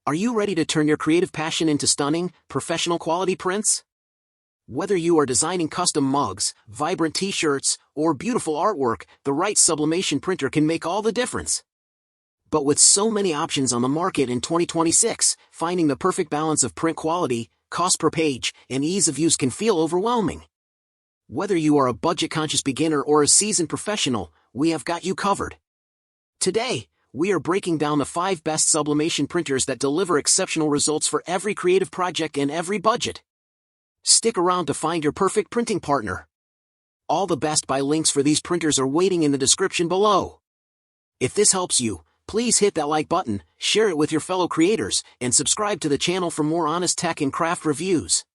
Are you ready to turn your creative passion into stunning, professional quality prints? Whether you are designing custom mugs, vibrant t-shirts, or beautiful artwork, the right sublimation printer can make all the difference. But with so many options on the market in 2026, finding the perfect balance of print quality, cost per page, and ease of use can feel overwhelming. Whether you are a budget-conscious beginner or a seasoned professional, we have got you covered. Today, we are breaking down the 5 best sublimation printers that deliver exceptional results for every creative project and every budget. Stick around to find your perfect printing partner. All the Best Buy links for these printers are waiting in the description below. If this helps you, please hit that like button, share it with your fellow creators, and subscribe to the channel for more honest tech and craft reviews.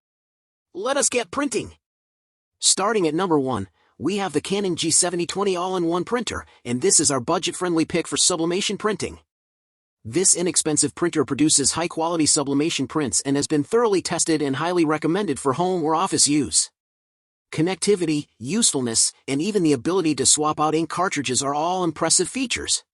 Let us get printing! Starting at number 1, we have the Canon G7020 all-in-one printer, and this is our budget-friendly pick for sublimation printing. This inexpensive printer produces high-quality sublimation prints and has been thoroughly tested and highly recommended for home or office use. Connectivity, usefulness, and even the ability to swap out ink cartridges are all impressive features.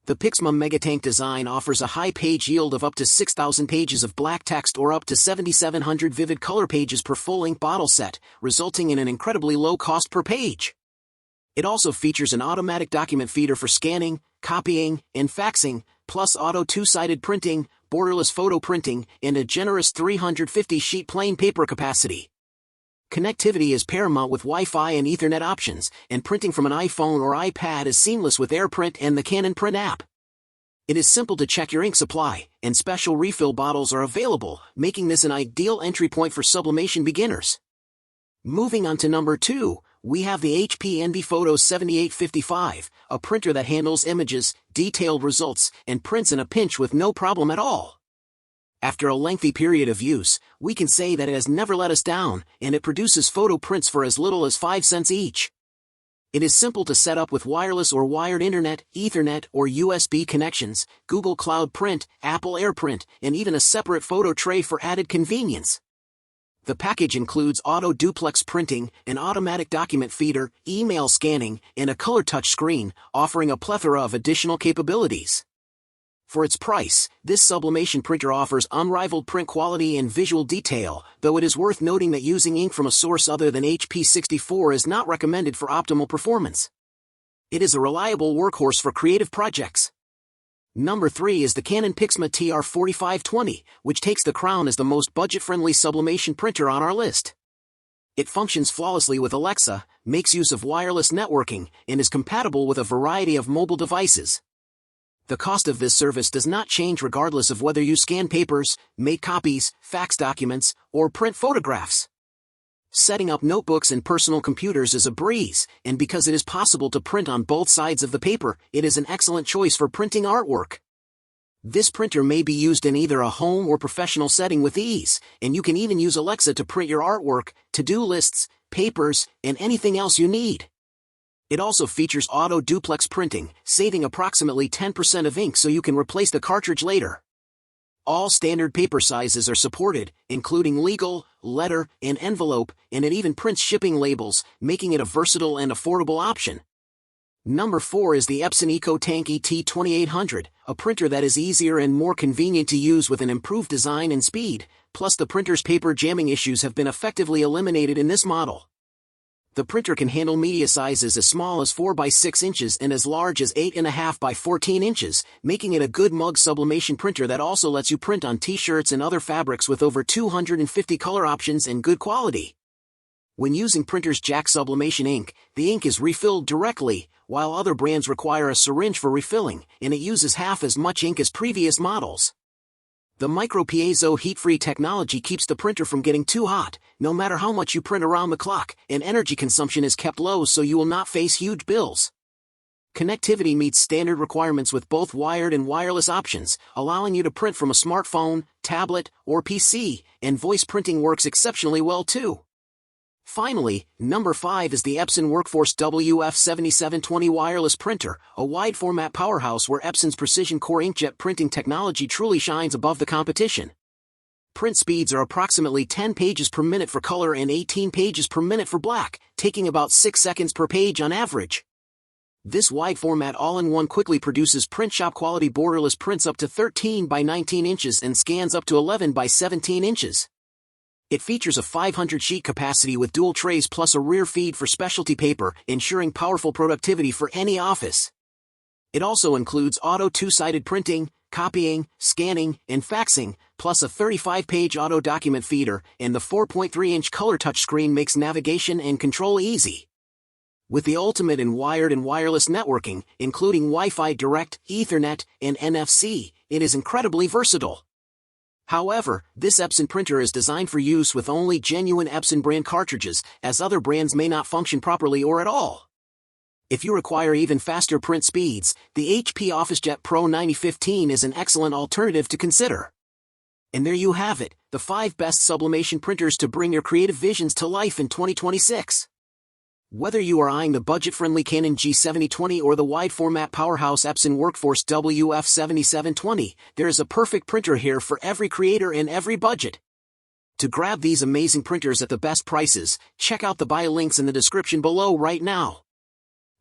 The PIXMA EcoTank design offers a high page yield of up to 6,000 pages of black text or up to 7,700 vivid color pages per full ink bottle set, resulting in an incredibly low cost per page. It also features an automatic document feeder for scanning, copying, and faxing, plus auto two-sided printing, borderless photo printing, and a generous 350-sheet plain paper capacity. Connectivity is paramount with Wi-Fi and Ethernet options, and printing from an iPhone or iPad is seamless with AirPrint and the Canon Print app. It is simple to check your ink supply, and special refill bottles are available, making this an ideal entry point for sublimation beginners. Moving on to number 2, we have the HP Envy Photo 7855, a printer that handles images, detailed results, and prints in a pinch with no problem at all. After a lengthy period of use, we can say that it has never let us down, and it produces photo prints for as little as 5 cents each. It is simple to set up with wireless or wired internet, Ethernet, or USB connections, Google Cloud Print, Apple AirPrint, and even a separate photo tray for added convenience. The package includes auto duplex printing, an automatic document feeder, email scanning, and a color touch screen, offering a plethora of additional capabilities. For its price, this sublimation printer offers unrivaled print quality and visual detail, though it is worth noting that using ink from a source other than HP 64 is not recommended for optimal performance. It is a reliable workhorse for creative projects. Number 3 is the Canon PIXMA TR4520, which takes the crown as the most budget-friendly sublimation printer on our list. It functions flawlessly with Alexa, makes use of wireless networking, and is compatible with a variety of mobile devices. The cost of this service does not change regardless of whether you scan papers, make copies, fax documents, or print photographs. Setting up notebooks and personal computers is a breeze, and because it is possible to print on both sides of the paper, it is an excellent choice for printing artwork. This printer may be used in either a home or professional setting with ease, and you can even use Alexa to print your artwork, to-do lists, papers, and anything else you need. It also features auto duplex printing, saving approximately 10% of ink so you can replace the cartridge later. All standard paper sizes are supported, including legal, letter, and envelope, and it even prints shipping labels, making it a versatile and affordable option. Number 4 is the Epson EcoTank ET2800, a printer that is easier and more convenient to use with an improved design and speed, plus the printer's paper jamming issues have been effectively eliminated in this model. The printer can handle media sizes as small as 4 by 6 inches and as large as 8.5 by 14 inches, making it a good mug sublimation printer that also lets you print on t-shirts and other fabrics with over 250 color options and good quality. When using printer's Jack sublimation ink, the ink is refilled directly, while other brands require a syringe for refilling, and it uses half as much ink as previous models. The micro-piezo heat-free technology keeps the printer from getting too hot, no matter how much you print around the clock, and energy consumption is kept low so you will not face huge bills. Connectivity meets standard requirements with both wired and wireless options, allowing you to print from a smartphone, tablet, or PC, and voice printing works exceptionally well too. Finally, number 5 is the Epson Workforce WF7720 wireless printer, a wide-format powerhouse where Epson's precision core inkjet printing technology truly shines above the competition. Print speeds are approximately 10 pages per minute for color and 18 pages per minute for black, taking about 6 seconds per page on average. This wide format all-in-one quickly produces print shop quality borderless prints up to 13 by 19 inches and scans up to 11 by 17 inches. It features a 500 sheet capacity with dual trays plus a rear feed for specialty paper, ensuring powerful productivity for any office. It also includes auto two-sided printing, copying, scanning, and faxing, plus a 35-page auto document feeder, and the 4.3-inch color touchscreen makes navigation and control easy. With the ultimate in wired and wireless networking, including Wi-Fi Direct, Ethernet, and NFC, it is incredibly versatile. However, this Epson printer is designed for use with only genuine Epson brand cartridges, as other brands may not function properly or at all. If you require even faster print speeds, the HP OfficeJet Pro 9015 is an excellent alternative to consider. And there you have it, the 5 best sublimation printers to bring your creative visions to life in 2026. Whether you are eyeing the budget-friendly Canon G7020 or the wide-format powerhouse Epson Workforce WF7720, there is a perfect printer here for every creator and every budget. To grab these amazing printers at the best prices, check out the buy links in the description below right now.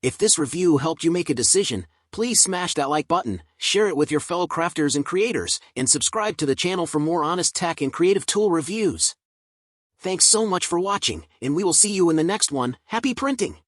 If this review helped you make a decision, please smash that like button, share it with your fellow crafters and creators, and subscribe to the channel for more honest tech and creative tool reviews. Thanks so much for watching, and we will see you in the next one. Happy printing!